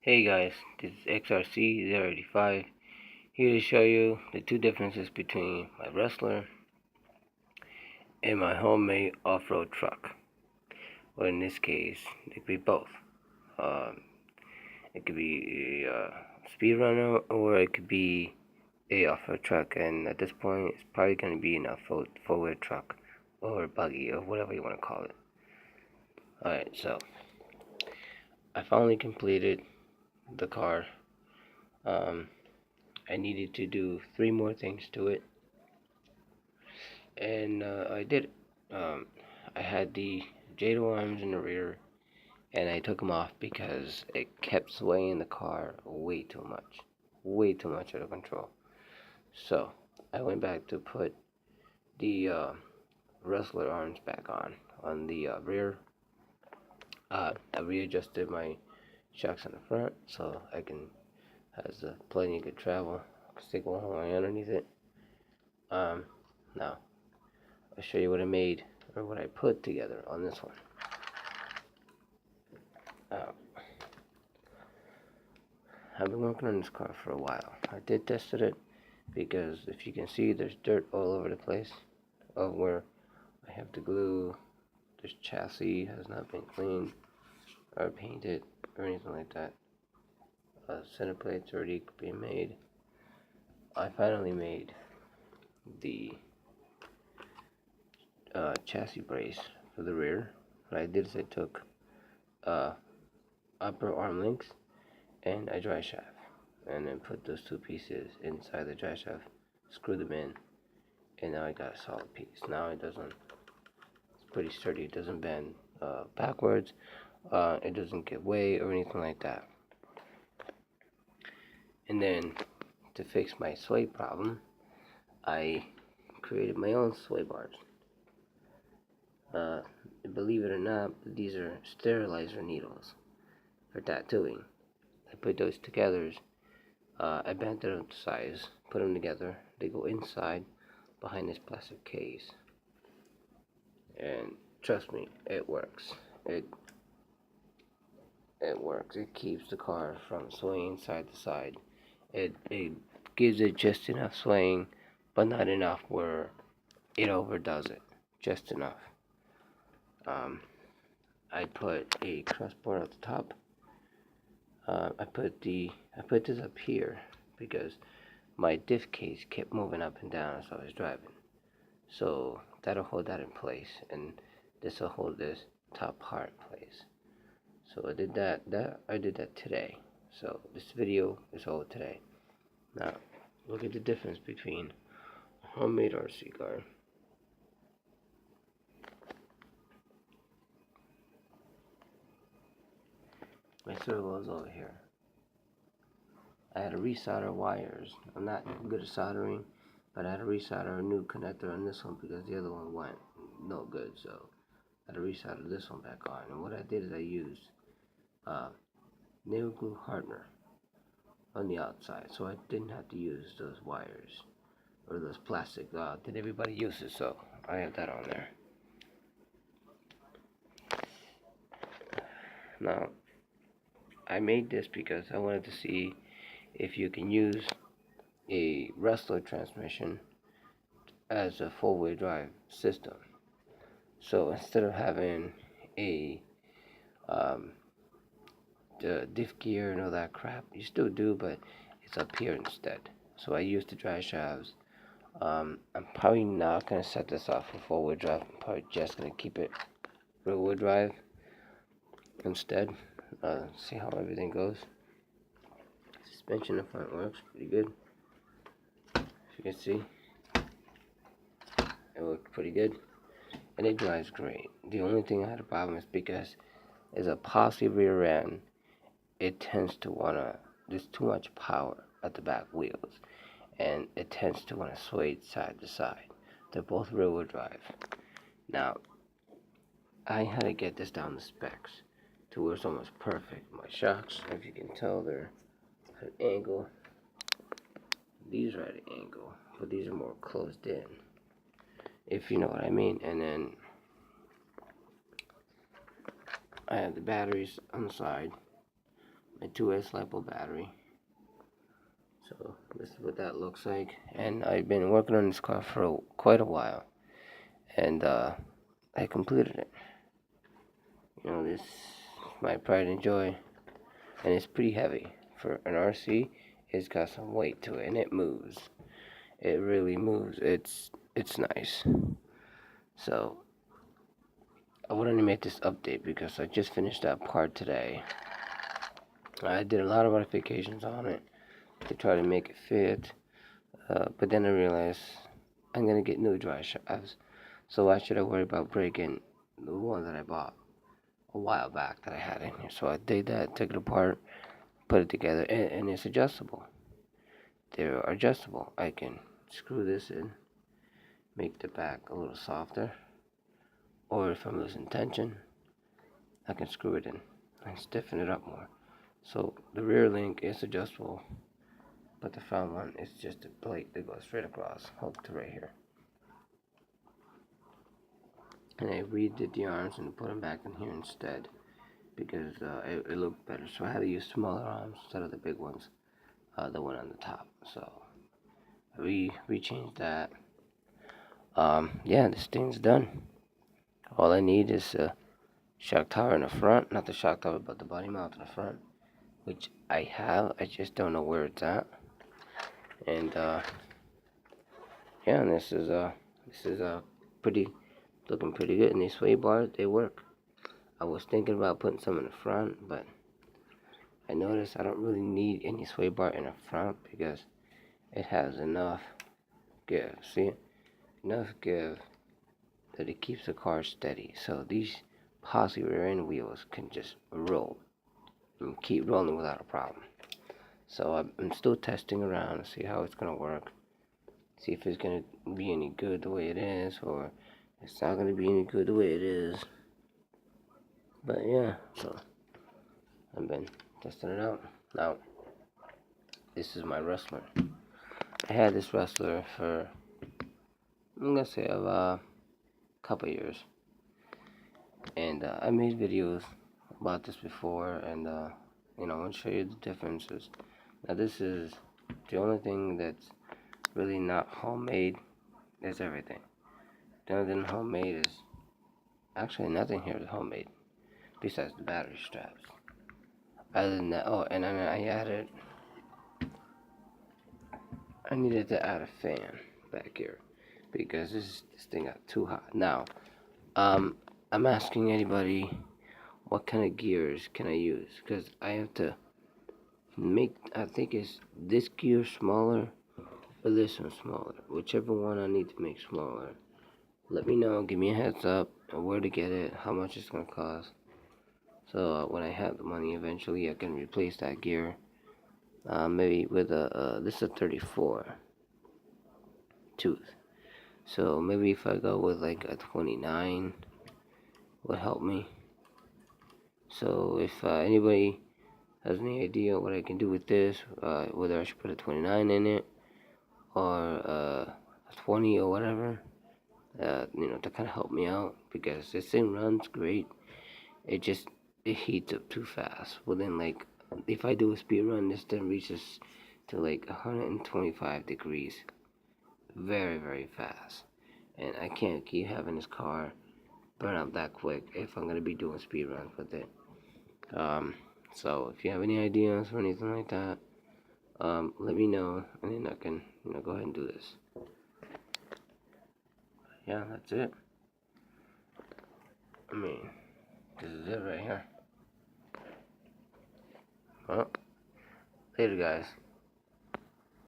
Hey guys, this is XRC085 here to show you the two differences between my Rustler and my homemade off-road truck. Well, in this case, it could be both. Um, it could be a speed runner or it could be a off-road truck, and at this point it's probably going to be an four-wheel truck or buggy or whatever you want to call it. Alright, so I finally completed the car. I needed to do 3 more things to it, and I did it. I had the JADO arms in the rear, and I took them off because it kept swaying the car way too much out of control. So I went back to put the rustler arms back on the rear. I readjusted my shocks on the front so I can has plenty of good travel. Stick one line underneath it. Now I'll show you what I made or what I put together on this one. Uh, I've been working on this car for a while. I did tested it because if you can see, there's dirt all over the place of where I have to glue. This chassis has not been cleaned or painted or anything like that. Center plates already being made. I finally made the chassis brace for the rear. What I did is I took upper arm links and a dry shaft, and then put those two pieces inside the dry shaft, screw them in, and now I got a solid piece. Now it's pretty sturdy. It doesn't bend backwards. It doesn't get way or anything like that. And then to fix my sway problem, I created my own sway bars. Believe it or not, these are sterilizer needles for tattooing. I put those together. I bent them to size, put them together. They go inside behind this plastic case, and trust me, it works. It works. It keeps the car from swaying side to side. It gives it just enough swaying, but not enough where it overdoes it. Just enough. I put a cross bar at the top. I put this up here because my diff case kept moving up and down as I was driving. So that'll hold that in place, and this will hold this top part in place. So I did that. I did that today. So this video is all today. Now look at the difference between a homemade RC car my servo is over here. I had to resolder wires. I'm not good at soldering, but I had to resolder a new connector on this one because the other one went no good. So I had to resolder this one back on. And what I did is I used nail glue hardener on the outside, so I didn't have to use those wires or those plastic that everybody uses. So I have that on there. Now I made this because I wanted to see if you can use a rustler transmission as a four-wheel drive system. So instead of having a the diff gear and all that crap, you still do, but it's up here instead. So I use the dry shafts. I'm probably not gonna set this off for four-wheel drive. I'm probably just gonna keep it rear-wheel drive instead. See how everything goes. Suspension in front works pretty good. As you can see, it works pretty good, and it drives great. The only thing I had a problem is because it's a posse rear end. It tends to there's too much power at the back wheels, and it tends to want to sway side to side. They're both rear-wheel drive. Now, I had to get this down to specs to where it's almost perfect. My shocks, if you can tell, they're at an angle. These are at an angle, but these are more closed in, if you know what I mean. And then I have the batteries on the side. a 2S LiPo battery. So this is what that looks like, and I've been working on this car for quite a while, and I completed it. You know, this is my pride and joy, and it's pretty heavy for an RC. It's got some weight to it, and it moves. It really moves. It's nice. So I wanted to make this update because I just finished that part today. I did a lot of modifications on it to try to make it fit, but then I realized I'm gonna get new dry shafts. So why should I worry about breaking the one that I bought a while back that I had in here? So I did that, took it apart, put it together, and it's adjustable. They're adjustable. I can screw this in, make the back a little softer, or if I'm losing tension, I can screw it in and stiffen it up more. So the rear link is adjustable, but the front one is just a plate that goes straight across, hooked to right here. And I redid the arms and put them back in here instead because it looked better. So I had to use smaller arms instead of the big ones, the one on the top. So I rechanged that. Yeah, this thing's done. All I need is a shock tower in the front, not the shock tower, but the body mount in the front, which I have. I just don't know where it's at. And yeah, and this is pretty looking pretty good. And these sway bars, they work. I was thinking about putting some in the front, but I noticed I don't really need any sway bar in the front because it has enough give. See, enough give that it keeps the car steady. So these posse rear end wheels can just roll and keep rolling without a problem. So I'm still testing around to see how it's gonna work. See if it's gonna be any good the way it is, or it's not gonna be any good the way it is. But yeah, so I've been testing it out. Now, this is my rustler. I had this rustler for, I'm gonna say, a couple years. And I made videos about this before, and you know, I want to show you the differences. Now, this is the only thing that's really not homemade. Is everything. The only thing homemade is actually nothing here is homemade besides the battery straps. Other than that, oh, and then I needed to add a fan back here because this thing got too hot. Now, I'm asking anybody what kind of gears can I use, because I have to make, I think it's this gear smaller or this one smaller, whichever one I need to make smaller. Let me know, give me a heads up on where to get it, how much it's gonna cost, so when I have the money eventually I can replace that gear, maybe with this is a 34 tooth, so maybe if I go with like a 29 would help me. So if anybody has any idea what I can do with this, whether I should put a 29 in it or a 20 or whatever, you know, to kind of help me out, because this thing runs great. It heats up too fast. Within like, if I do a speed run, this thing reaches to like 125 degrees, very very fast, and I can't keep having this car burn up that quick if I'm gonna be doing speed runs with it. So if you have any ideas or anything like that, let me know, and then I can, you know, go ahead and do this. Yeah, that's it. I mean, this is it right here. Well, later guys.